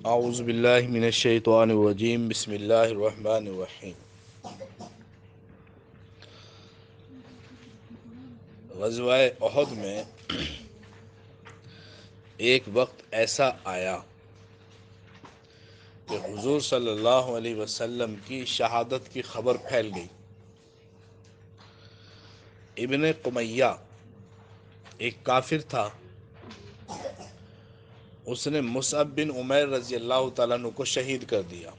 اعوذ باللہ من الشیطان الرجیم بسم اللہ الرحمن الرحیم۔ غزوہ احد میں ایک وقت ایسا آیا کہ حضور صلی اللہ علیہ وسلم کی شہادت کی خبر پھیل گئی۔ ابن قمیہ ایک کافر تھا، اس نے مصعب بن عمیر رضی اللہ تعالیٰ عنہ کو شہید کر دیا۔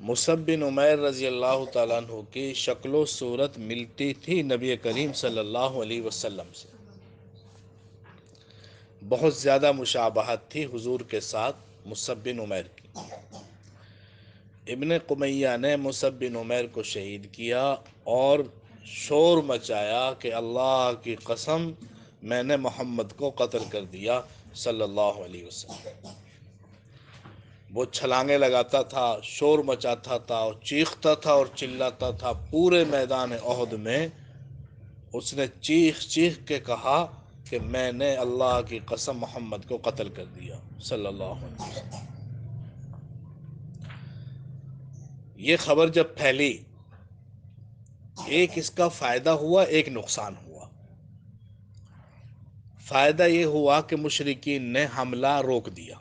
مصعب بن عمیر رضی اللہ تعالیٰ عنہ کی شکل و صورت ملتی تھی نبی کریم صلی اللہ علیہ وسلم سے، بہت زیادہ مشابہت تھی حضور کے ساتھ مصعب بن عمیر کی۔ ابن قمیہ نے مصعب بن عمیر کو شہید کیا اور شور مچایا کہ اللہ کی قسم میں نے محمد کو قتل کر دیا صلی اللہ علیہ وسلم۔ وہ چھلانگیں لگاتا تھا، شور مچاتا تھا اور چیختا تھا اور چلاتا تھا۔ پورے میدان احد میں اس نے چیخ چیخ کے کہا کہ میں نے اللہ کی قسم محمد کو قتل کر دیا صلی اللہ علیہ وسلم۔ یہ خبر جب پھیلی، ایک اس کا فائدہ ہوا، ایک نقصان ہوا۔ فائدہ یہ ہوا کہ مشرکین نے حملہ روک دیا۔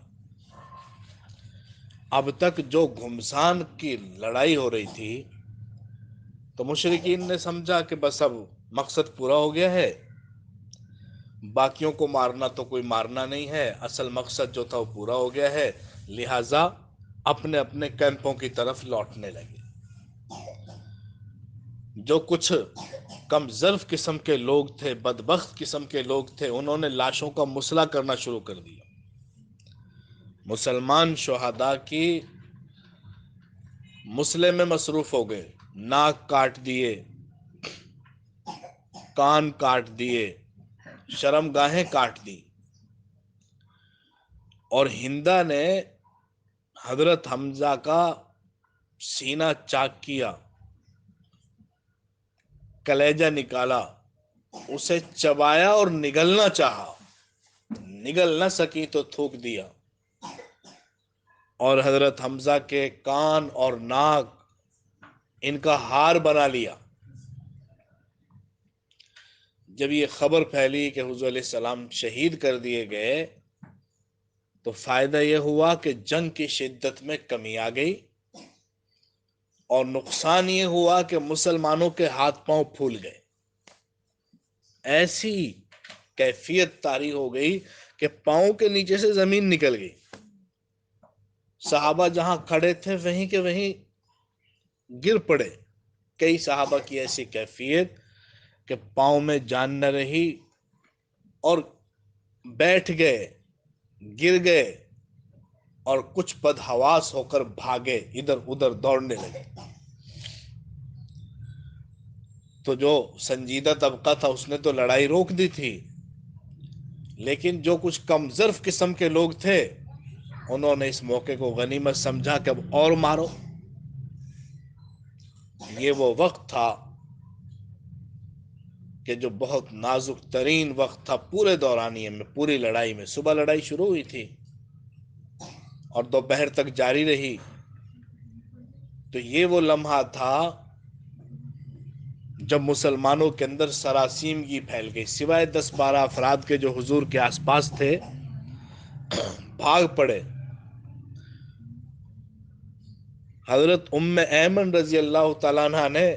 اب تک جو گھمسان کی لڑائی ہو رہی تھی تو مشرکین نے سمجھا کہ بس اب مقصد پورا ہو گیا ہے، باقیوں کو مارنا تو کوئی مارنا نہیں ہے، اصل مقصد جو تھا وہ پورا ہو گیا ہے، لہٰذا اپنے اپنے کیمپوں کی طرف لوٹنے لگے۔ جو کچھ کم ظرف قسم کے لوگ تھے، بدبخت قسم کے لوگ تھے، انہوں نے لاشوں کا مسئلہ کرنا شروع کر دیا۔ مسلمان شہداء کی مسئلے میں مصروف ہو گئے، ناک کاٹ دیے، کان کاٹ دیے، شرمگاہیں کاٹ دی، اور ہندا نے حضرت حمزہ کا سینہ چاک کیا، کلیجہ نکالا، اسے چبایا اور نگلنا چاہا، نگل نہ سکی تو تھوک دیا، اور حضرت حمزہ کے کان اور ناک ان کا ہار بنا لیا۔ جب یہ خبر پھیلی کہ حضور علیہ السلام شہید کر دیے گئے تو فائدہ یہ ہوا کہ جنگ کی شدت میں کمی آ گئی، اور نقصان یہ ہوا کہ مسلمانوں کے ہاتھ پاؤں پھول گئے۔ ایسی کیفیت طاری ہو گئی کہ پاؤں کے نیچے سے زمین نکل گئی۔ صحابہ جہاں کھڑے تھے وہیں کے وہیں گر پڑے۔ کئی صحابہ کی ایسی کیفیت کہ پاؤں میں جان نہ رہی اور بیٹھ گئے، گر گئے، اور کچھ بدحواس ہو کر بھاگے، ادھر ادھر دوڑنے لگے۔ تو جو سنجیدہ طبقہ تھا اس نے تو لڑائی روک دی تھی، لیکن جو کچھ کم ظرف قسم کے لوگ تھے انہوں نے اس موقع کو غنیمت سمجھا کہ اب اور مارو۔ یہ وہ وقت تھا کہ جو بہت نازک ترین وقت تھا پورے دورانیے میں، پوری لڑائی میں۔ صبح لڑائی شروع ہوئی تھی اور دوپہر تک جاری رہی، تو یہ وہ لمحہ تھا جب مسلمانوں کے اندر سراسیمگی پھیل گئی۔ سوائے 10-12 افراد کے جو حضور کے آس پاس تھے بھاگ پڑے۔ حضرت ام ایمن رضی اللہ تعالیٰ عنہ نے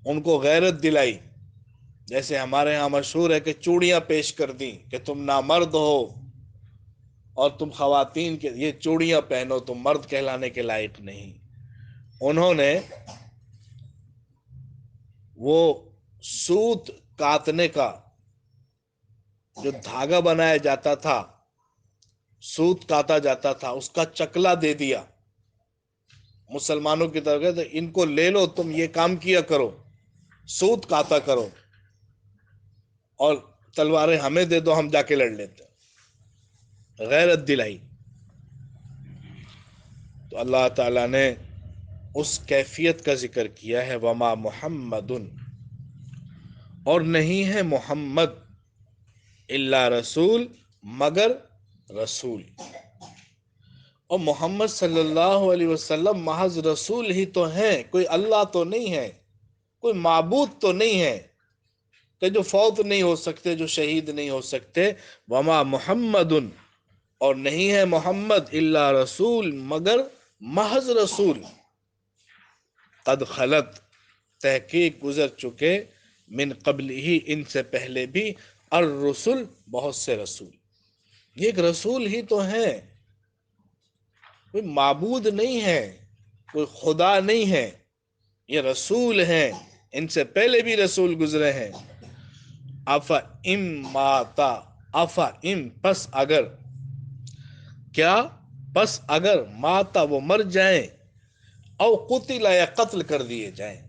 ان کو غیرت دلائی، جیسے ہمارے ہاں مشہور ہے کہ چوڑیاں پیش کر دیں کہ تم نامرد ہو اور تم خواتین کے یہ چوڑیاں پہنو، تم مرد کہلانے کے لائق نہیں۔ انہوں نے وہ سوت کاتنے کا جو دھاگا بنایا جاتا تھا، سوت کاتا جاتا تھا، اس کا چکلا دے دیا مسلمانوں کی طرف، تو ان کو لے لو، تم یہ کام کیا کرو، سوت کاتا کرو، اور تلواریں ہمیں دے دو، ہم جا کے لڑ لیتے۔ غیرت دلائی۔ تو اللہ تعالیٰ نے اس کیفیت کا ذکر کیا ہے، وما محمد، اور نہیں ہے محمد الا رسول مگر رسول. اور محمد صلی اللہ علیہ وسلم محض رسول ہی تو ہیں، کوئی اللہ تو نہیں ہے، کوئی معبود تو نہیں ہے کہ جو فوت نہیں ہو سکتے، جو شہید نہیں ہو سکتے. وما محمد، اور نہیں ہے محمد الا رسول، مگر محض رسول. قد خلت، تحقیق گزر چکے، من قبل ہی، ان سے پہلے بھی، الرسل، بہت سے رسول. یہ ایک رسول ہی تو ہیں، کوئی معبود نہیں ہے، کوئی خدا نہیں ہے، یہ رسول ہیں، ان سے پہلے بھی رسول گزرے ہیں. افا ام ماتا، افا ام، پس اگر، کیا؟ پس اگر، ماتا، وہ مر جائیں، او قتل، یا قتل کر دیے جائیں.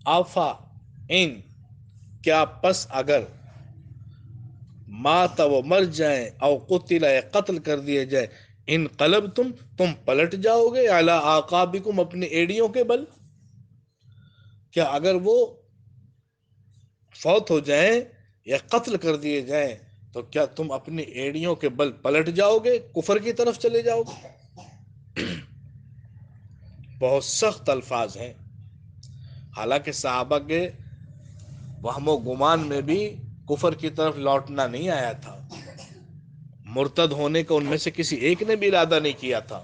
افا ان، کیا پس اگر، ماتا، وہ مر جائیں، او قتل، یا قتل کر دیے جائیں، ان قلب تم پلٹ جاؤ گے، علی اعقابکم، اپنی ایڑیوں کے بل. کیا اگر وہ فوت ہو جائیں یا قتل کر دیے جائیں تو کیا تم اپنی ایڑیوں کے بل پلٹ جاؤ گے، کفر کی طرف چلے جاؤ گے؟ بہت سخت الفاظ ہیں. حالانکہ صحابہ کے وہم و گمان میں بھی کفر کی طرف لوٹنا نہیں آیا تھا، مرتد ہونے کا ان میں سے کسی ایک نے بھی ارادہ نہیں کیا تھا،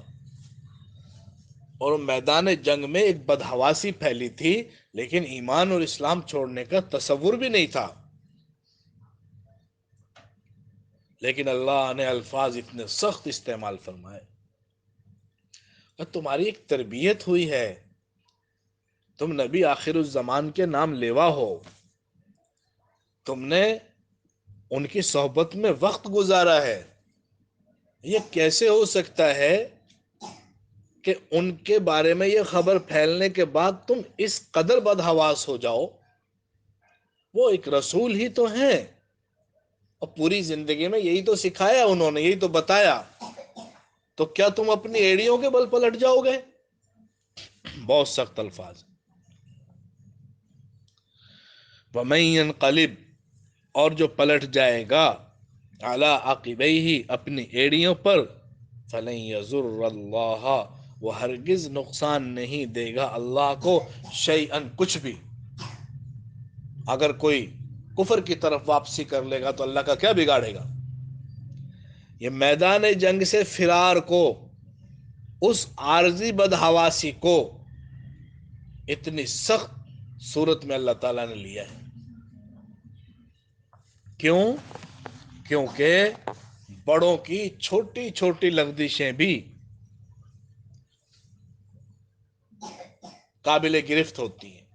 اور میدان جنگ میں ایک بدحواسی پھیلی تھی، لیکن ایمان اور اسلام چھوڑنے کا تصور بھی نہیں تھا. لیکن اللہ نے الفاظ اتنے سخت استعمال فرمائے. اور تمہاری ایک تربیت ہوئی ہے، تم نبی آخر الزمان کے نام لیوا ہو، تم نے ان کی صحبت میں وقت گزارا ہے. یہ کیسے ہو سکتا ہے کہ ان کے بارے میں یہ خبر پھیلنے کے بعد تم اس قدر بدحواس ہو جاؤ؟ وہ ایک رسول ہی تو ہیں، اور پوری زندگی میں یہی تو سکھایا انہوں نے، یہی تو بتایا، تو کیا تم اپنی ایڑیوں کے بل پلٹ جاؤ گے؟ بہت سخت الفاظ. وَمَن يَنقَلِبْ، اور جو پلٹ جائے گا، عَلَىٰ عَقِبَيْهِ، اپنی ایڑیوں پر، فَلَن يَضُرَّ اللَّهَ، وہ ہرگز نقصان نہیں دے گا اللہ کو، شَيْئًا، کچھ بھی. اگر کوئی کفر کی طرف واپسی کر لے گا تو اللہ کا کیا بگاڑے گا؟ یہ میدان جنگ سے فرار کو، اس عارضی بدحواسی کو اتنی سخت صورت میں اللہ تعالیٰ نے لیا ہے. کیوں؟ کیونکہ بڑوں کی چھوٹی چھوٹی لغزشیں بھی قابل گرفت ہوتی ہیں.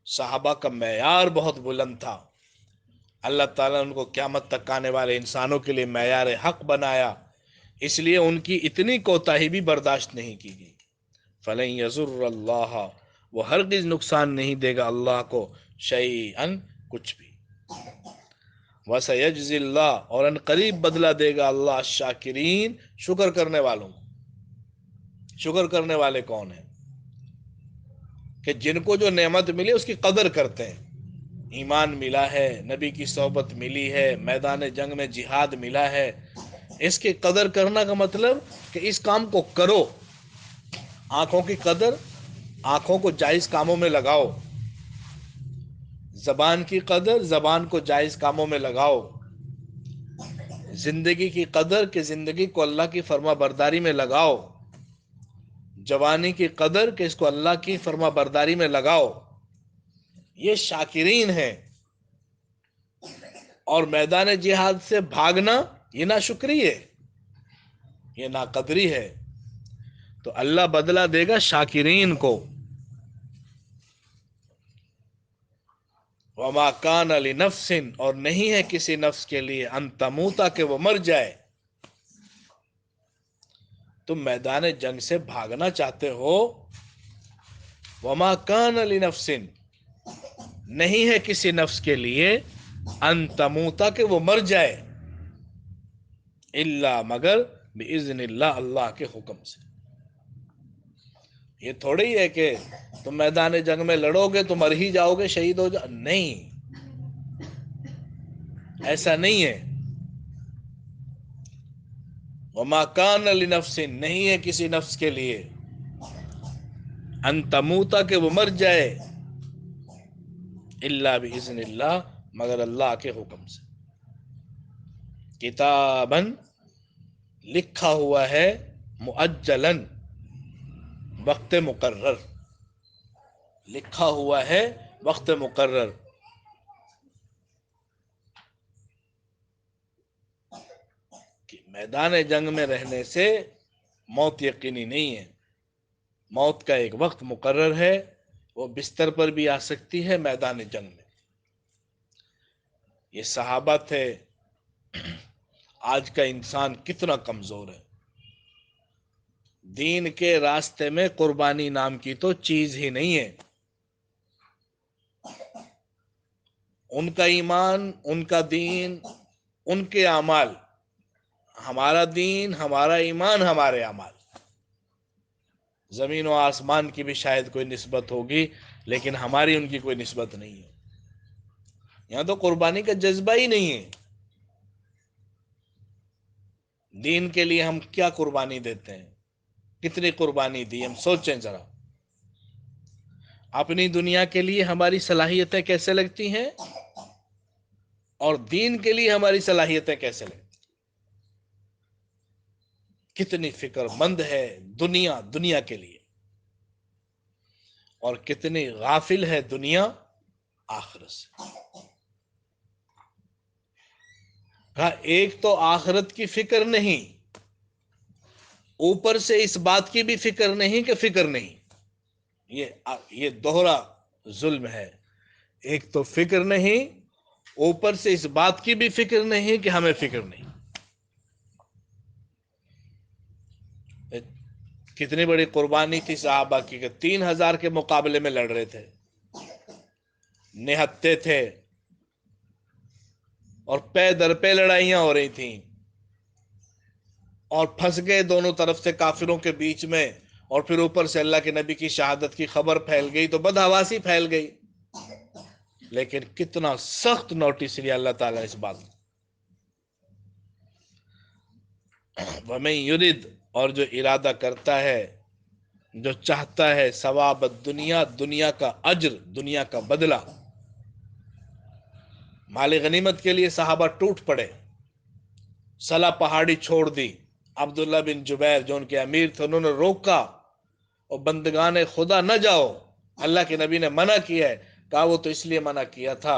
صحابہ کا معیار بہت بلند تھا، اللہ تعالیٰ نے ان کو قیامت تک آنے والے انسانوں کے لیے معیار حق بنایا، اس لیے ان کی اتنی کوتاہی بھی برداشت نہیں کی گئی. فَلَن يَضُرَّ اللَّهَ، وہ ہرگز نقصان نہیں دے گا اللہ کو، شَيْئًا، کچھ بھی. وَسَيَجْزِي اللَّهُ، اور ان قریب بدلہ دے گا اللہ، الشاکرین، شکر کرنے والوں کو. شکر کرنے والے کون ہیں؟ کہ جن کو جو نعمت ملی اس کی قدر کرتے ہیں. ایمان ملا ہے، نبی کی صحبت ملی ہے، میدان جنگ میں جہاد ملا ہے، اس کی قدر کرنا کا مطلب کہ اس کام کو کرو. آنکھوں کی قدر، آنکھوں کو جائز کاموں میں لگاؤ. زبان کی قدر، زبان کو جائز کاموں میں لگاؤ. زندگی کی قدر، کہ زندگی کو اللہ کی فرما برداری میں لگاؤ. جوانی کی قدر، کہ اس کو اللہ کی فرما برداری میں لگاؤ. یہ شاکرین ہیں. اور میدان جہاد سے بھاگنا، یہ ناشکری ہے، یہ ناقدری ہے. تو اللہ بدلہ دے گا شاکرین کو. وَمَا كَانَ لِنَفْسٍ، اور نہیں ہے کسی نفس کے لیے، ان تموتا، کہ وہ مر جائے. تم میدان جنگ سے بھاگنا چاہتے ہو، وَمَا كَانَ لِنَفْسٍ، نہیں ہے کسی نفس کے لیے، ان تموتا، کہ وہ مر جائے، الا، مگر، بِإِذْنِ اللہ، اللہ کے حکم سے. یہ تھوڑی ہے کہ تم میدان جنگ میں لڑو گے تو مر ہی جاؤ گے، شہید ہو جاؤ، نہیں، ایسا نہیں ہے. وما کان لنفس، نہیں ہے کسی نفس کے لیے، ان تموتا کہ وہ مر جائے، الا باذن اللہ، مگر اللہ کے حکم سے۔ کتابن لکھا ہوا ہے، مؤجلن وقت مقرر، لکھا ہوا ہے وقت مقرر۔ کہ میدان جنگ میں رہنے سے موت یقینی نہیں ہے، موت کا ایک وقت مقرر ہے، وہ بستر پر بھی آ سکتی ہے، میدان جنگ میں۔ یہ صحابہ تھے، آج کا انسان کتنا کمزور ہے، دین کے راستے میں قربانی نام کی تو چیز ہی نہیں ہے۔ ان کا ایمان، ان کا دین، ان کے اعمال، ہمارا دین، ہمارا ایمان، ہمارے اعمال، زمین و آسمان کی بھی شاید کوئی نسبت ہوگی، لیکن ہماری ان کی کوئی نسبت نہیں ہے۔ یہاں تو قربانی کا جذبہ ہی نہیں ہے۔ دین کے لیے ہم کیا قربانی دیتے ہیں، کتنی قربانی دی، ہم سوچیں ذرا۔ اپنی دنیا کے لیے ہماری صلاحیتیں کیسے لگتی ہیں، اور دین کے لیے ہماری صلاحیتیں کیسے لگتی ہیں۔ کتنی فکر مند ہے دنیا کے لیے، اور کتنی غافل ہے دنیا آخرت سے۔ ہاں، ایک تو آخرت کی فکر نہیں، اوپر سے اس بات کی بھی فکر نہیں کہ فکر نہیں۔ یہ دوہرا ظلم ہے، ایک تو فکر نہیں، اوپر سے اس بات کی بھی فکر نہیں کہ ہمیں فکر نہیں۔ کتنی بڑی قربانی تھی صحابہ کی، کہ 3000 کے مقابلے میں لڑ رہے تھے، نہتے تھے، اور پے در پے لڑائیاں ہو رہی تھیں، اور پھنس گئے دونوں طرف سے کافروں کے بیچ میں، اور پھر اوپر سے اللہ کے نبی کی شہادت کی خبر پھیل گئی تو بدحواسی پھیل گئی۔ لیکن کتنا سخت نوٹس لیا اللہ تعالیٰ اس بات کو۔ وَمَن يُرِدْ، اور جو ارادہ کرتا ہے، جو چاہتا ہے، ثواب الدنیا، دنیا کا اجر، دنیا کا بدلہ۔ مال غنیمت کے لیے صحابہ ٹوٹ پڑے، سلا پہاڑی چھوڑ دی۔ عبداللہ بن جبیر جو ان کے امیر تھے، انہوں نے روکا، اور بندگان خدا نہ جاؤ، اللہ کے نبی نے منع کیا ہے۔ کہا وہ تو اس لیے منع کیا تھا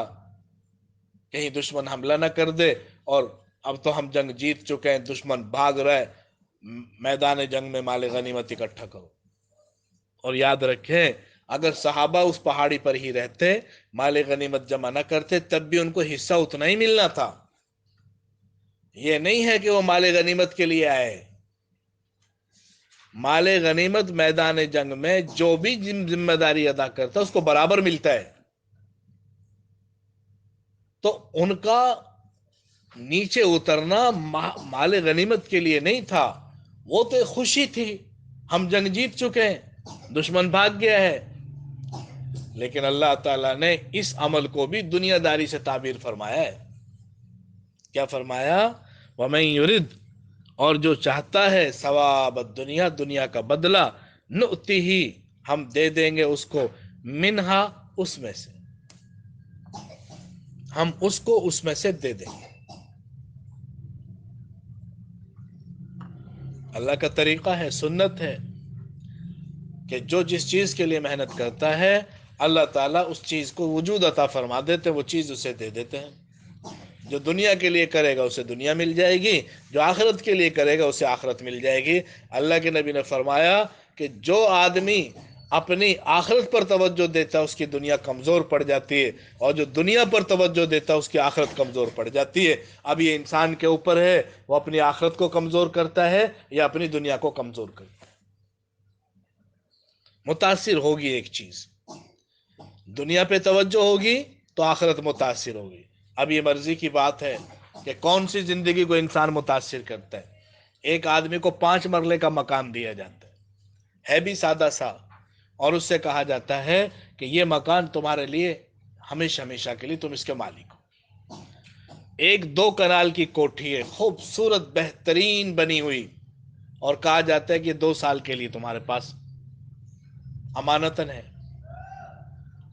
کہیں دشمن حملہ نہ کر دے، اور اب تو ہم جنگ جیت چکے ہیں، دشمن بھاگ رہا ہے، میدان جنگ میں مال غنیمت اکٹھا کرو۔ اور یاد رکھیں، اگر صحابہ اس پہاڑی پر ہی رہتے، مال غنیمت جمع نہ کرتے، تب بھی ان کو حصہ اتنا ہی ملنا تھا۔ یہ نہیں ہے کہ وہ مال غنیمت کے لیے آئے، مال غنیمت میدان جنگ میں جو بھی ذمہ داری ادا کرتا اس کو برابر ملتا ہے۔ تو ان کا نیچے اترنا مال غنیمت کے لیے نہیں تھا، وہ تو خوشی تھی، ہم جنگ جیت چکے ہیں، دشمن بھاگ گیا ہے۔ لیکن اللہ تعالیٰ نے اس عمل کو بھی دنیا داری سے تعبیر فرمایا ہے۔ کیا فرمایا؟ وَمَن يُرِدْ، اور جو چاہتا ہے، ثواب الدنیا، دنیا کا بدلہ، نُؤْتِہِ، ہم دے دیں گے اس کو، منہا، اس میں سے، ہم اس کو اس میں سے دے دیں گے۔ اللہ کا طریقہ ہے، سنت ہے، کہ جو جس چیز کے لیے محنت کرتا ہے، اللہ تعالیٰ اس چیز کو وجود عطا فرما دیتے، وہ چیز اسے دے دیتے ہیں۔ جو دنیا کے لیے کرے گا اسے دنیا مل جائے گی، جو آخرت کے لیے کرے گا اسے آخرت مل جائے گی۔ اللہ کے نبی نے فرمایا کہ جو آدمی اپنی آخرت پر توجہ دیتا ہے اس کی دنیا کمزور پڑ جاتی ہے، اور جو دنیا پر توجہ دیتا ہے اس کی آخرت کمزور پڑ جاتی ہے۔ اب یہ انسان کے اوپر ہے، وہ اپنی آخرت کو کمزور کرتا ہے یا اپنی دنیا کو کمزور کرتا ہے۔ متاثر ہوگی ایک چیز، دنیا پہ توجہ ہوگی تو آخرت متاثر ہوگی۔ اب یہ مرضی کی بات ہے کہ کون سی زندگی کو انسان متاثر کرتا ہے۔ ایک آدمی کو 5 مرلے کا مکان دیا جاتا ہے بھی سادہ سا، اور اس سے کہا جاتا ہے کہ یہ مکان تمہارے لیے ہمیشہ ہمیشہ کے لیے، تم اس کے مالک ہو۔ ایک 2 کنال کی کوٹھی ہے، خوبصورت بہترین بنی ہوئی، اور کہا جاتا ہے کہ 2 سال کے لیے تمہارے پاس امانتن ہے،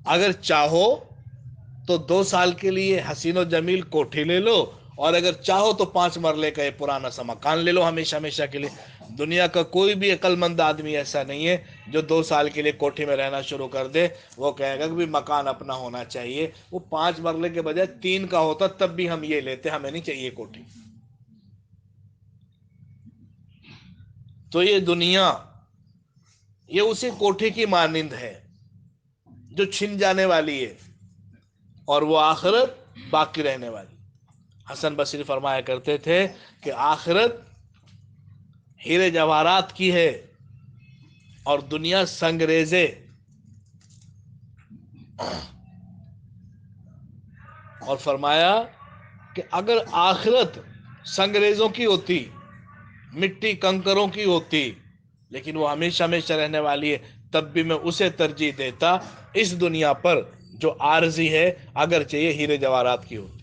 اگر چاہو تو 2 سال کے لیے حسین و جمیل کوٹھی لے لو، اور اگر چاہو تو 5 مرلے کا یہ پرانا سا مکان لے لو ہمیشہ ہمیشہ کے لیے۔ دنیا کا کوئی بھی عقل مند آدمی ایسا نہیں ہے جو 2 سال کے لیے کوٹھی میں رہنا شروع کر دے، وہ کہے گا کہ بھی مکان اپنا ہونا چاہیے۔ وہ 5 مرلے کے بجائے 3 کا ہوتا تب بھی ہم یہ لیتے، ہمیں نہیں چاہیے کوٹھی۔ تو یہ دنیا یہ اسی کوٹھی کی مانند ہے جو چھن جانے والی ہے، اور وہ آخرت باقی رہنے والی۔ حسن بصری فرمایا کرتے تھے کہ آخرت ہیرے جواہرات کی ہے اور دنیا سنگریزے، اور فرمایا کہ اگر آخرت سنگریزوں کی ہوتی، مٹی کنکروں کی ہوتی، لیکن وہ ہمیشہ ہمیشہ رہنے والی ہے، تب بھی میں اسے ترجیح دیتا اس دنیا پر جو عارضی ہے، اگرچہ یہ ہیرے جواہرات کی ہوتی۔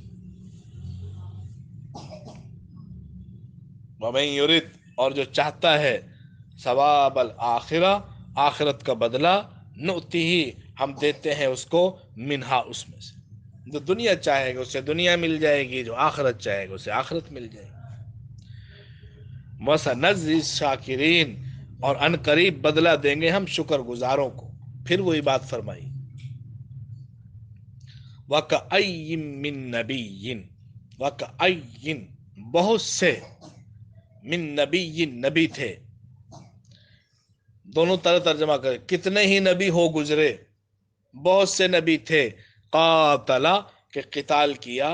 وَمَن يُرِدْ، اور جو چاہتا ہے ثواب الآخرہ، آخرت کا بدلہ، نؤتیہ، ہم دیتے ہیں اس کو، منہا، اس میں سے۔ جو دنیا چاہے گا اسے دنیا مل جائے گی، جو آخرت چاہے گا اسے آخرت مل جائے گی۔ وَسَنَجْزِي الشَّاكِرِينَ، اور ان قریب بدلہ دیں گے ہم شکر گزاروں کو۔ پھر وہی بات فرمائی، وَكَأَيٍّ مِّن نَبِيٍّ، وَكَأَيٍّ، بہت سے، من نبی، نبی تھے، دونوں طرح ترجمہ کرے، کتنے ہی نبی ہو گزرے، بہت سے نبی تھے، قاتلا، کہ قتال کیا،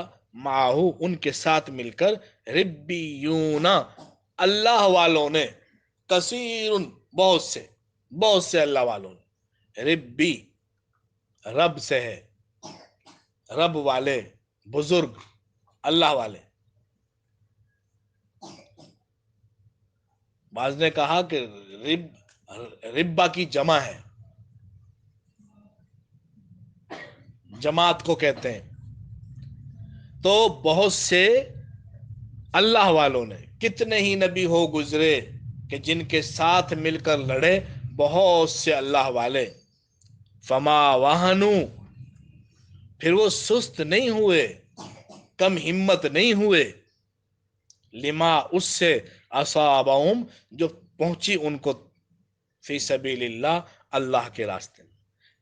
معہو، ان کے ساتھ مل کر، ربیون، اللہ والوں نے، کثیر، بہت سے اللہ والوں نے، ربی، رب سے ہے، رب والے، بزرگ، اللہ والے۔ بعض نے کہا کہ ربا کی جمع ہے، جماعت کو کہتے ہیں۔ تو بہت سے اللہ والوں نے، کتنے ہی نبی ہو گزرے کہ جن کے ساتھ مل کر لڑے بہت سے اللہ والے، فما وہنو، پھر وہ سست نہیں ہوئے، کم ہمت نہیں ہوئے، لما، اس سے، اصابہم، جو پہنچی ان کو، فی سبیل اللہ، اللہ کے راستے میں،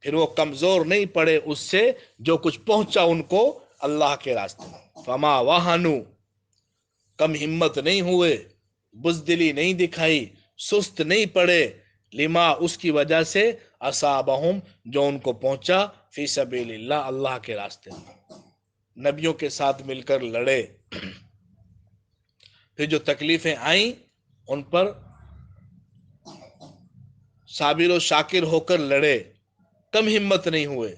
پھر وہ کمزور نہیں پڑے اس سے جو کچھ پہنچا ان کو اللہ کے راستے میں۔ فما وہنو، کم ہمت نہیں ہوئے، بزدلی نہیں دکھائی، سست نہیں پڑے، لما، اس کی وجہ سے، اصابہم، جو ان کو پہنچا، فی سبیل اللہ، اللہ کے راستے میں، نبیوں کے ساتھ مل کر لڑے، پھر جو تکلیفیں آئیں ان پر صابر و شاکر ہو کر لڑے، کم ہمت نہیں ہوئے،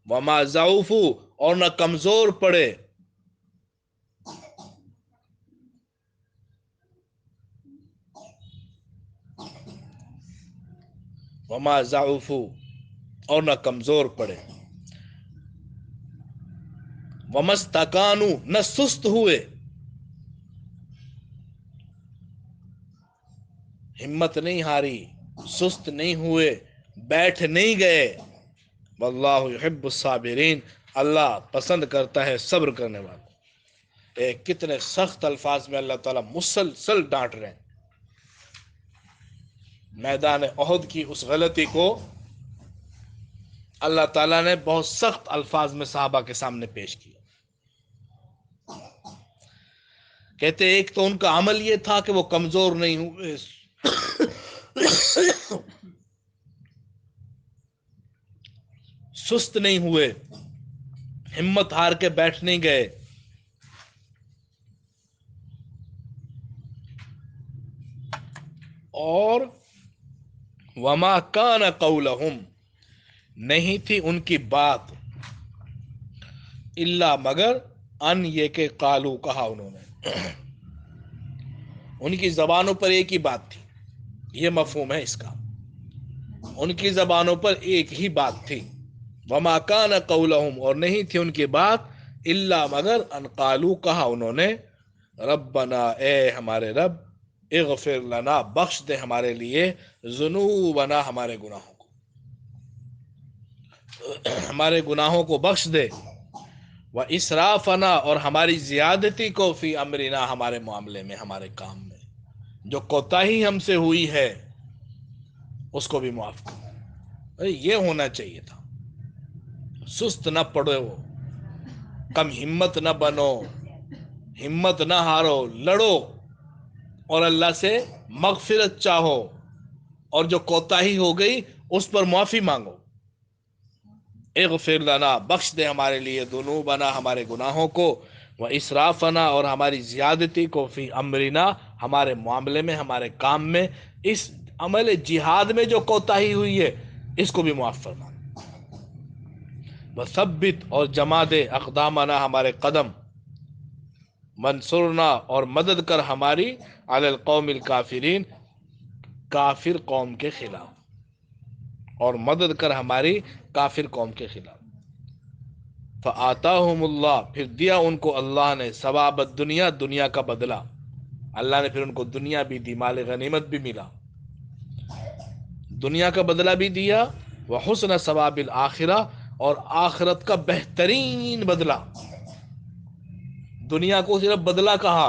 وما ضعفوا، اور نہ کمزور پڑے، وما ضعفوا، اور نہ کمزور پڑے، ومستکانوا، نہ سست ہوئے، ہمت نہیں ہاری، سست نہیں ہوئے، بیٹھ نہیں گئے، واللہ یحب الصابرین، اللہ پسند کرتا ہے صبر کرنے والوں۔ کتنے سخت الفاظ میں اللہ تعالیٰ مسلسل ڈانٹ رہے ہیں۔ میدان احد کی اس غلطی کو اللہ تعالیٰ نے بہت سخت الفاظ میں صحابہ کے سامنے پیش کیا۔ کہتے ایک تو ان کا عمل یہ تھا کہ وہ کمزور نہیں ہوئے، سست نہیں ہوئے، ہمت ہار کے بیٹھ نہیں گئے، اور وما کان قولہم، نہیں تھی ان کی بات، الا، مگر، ان، یہ کہ قالو، کہا انہوں نے، ان کی زبانوں پر ایک ہی بات تھی، یہ مفہوم ہے اس کا، ان کی زبانوں پر ایک ہی بات تھی، وما کان قولہم، اور نہیں تھی ان کی بات، الا مگر ان قالو کہا انہوں نے ربنا اے ہمارے رب اغفر لنا بخش دے ہمارے لیے ذنوبنا ہمارے گناہوں کو، ہمارے گناہوں کو بخش دے، و اسرافنا اور ہماری زیادتی کو فی امرنا ہمارے معاملے میں ہمارے کام میں، جو کوتاہی ہم سے ہوئی ہے اس کو بھی معاف کر۔ یہ ہونا چاہیے تھا، سست نہ پڑو، کم ہمت نہ بنو، ہمت نہ ہارو، لڑو اور اللہ سے مغفرت چاہو، اور جو کوتاہی ہو گئی اس پر معافی مانگو۔ اغفر لنا بخش دے ہمارے لیے ذنوبنا ہمارے گناہوں کو، و اسرافنا اور ہماری زیادتی کو فی امرنا ہمارے معاملے میں ہمارے کام میں، اس عمل جہاد میں جو کوتاہی ہوئی ہے اس کو بھی معاف فرما۔ وثبت اور جما دے اقدامنا ہمارے قدم، منصورنا اور مدد کر ہماری علی القوم الکافرین کافر قوم کے خلاف، اور مدد کر ہماری کافر قوم کے خلاف۔ فآتاہم اللہ پھر دیا ان کو اللہ نے ثواب الدنیا دنیا کا بدلہ، اللہ نے پھر ان کو دنیا بھی دی، مال غنیمت بھی ملا، دنیا کا بدلہ بھی دیا، وحسن ثواب الآخرہ اور آخرت کا بہترین بدلہ۔ دنیا کو صرف بدلہ کہا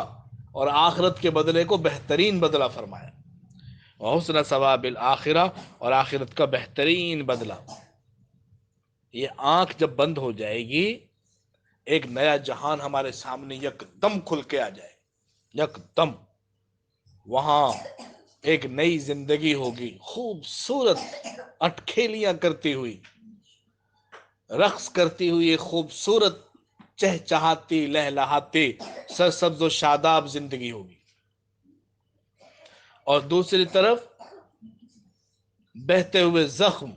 اور آخرت کے بدلے کو بہترین بدلہ فرمایا، وحسن ثواب الآخرہ اور آخرت کا بہترین بدلہ۔ یہ آنکھ جب بند ہو جائے گی ایک نیا جہان ہمارے سامنے یک دم کھل کے آ جائے، یک دم وہاں ایک نئی زندگی ہوگی، خوبصورت اٹکھیلیاں کرتی ہوئی، رقص کرتی ہوئی، ایک خوبصورت چہچہاتی لہلہاتی سرسبز و شاداب زندگی ہوگی، اور دوسری طرف بہتے ہوئے زخم،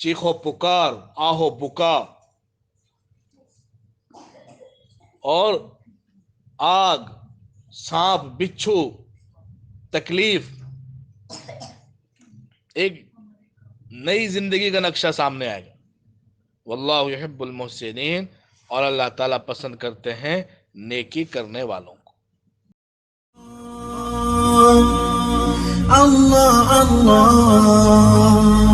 چیخو پکار، آہو بکا، اور آگ، سانپ، بچھو، تکلیف، ایک نئی زندگی کا نقشہ سامنے آئے گا۔ واللہ یحب المحسنین، اور اللہ تعالیٰ پسند کرتے ہیں نیکی کرنے والوں کو۔ اللہ اللہ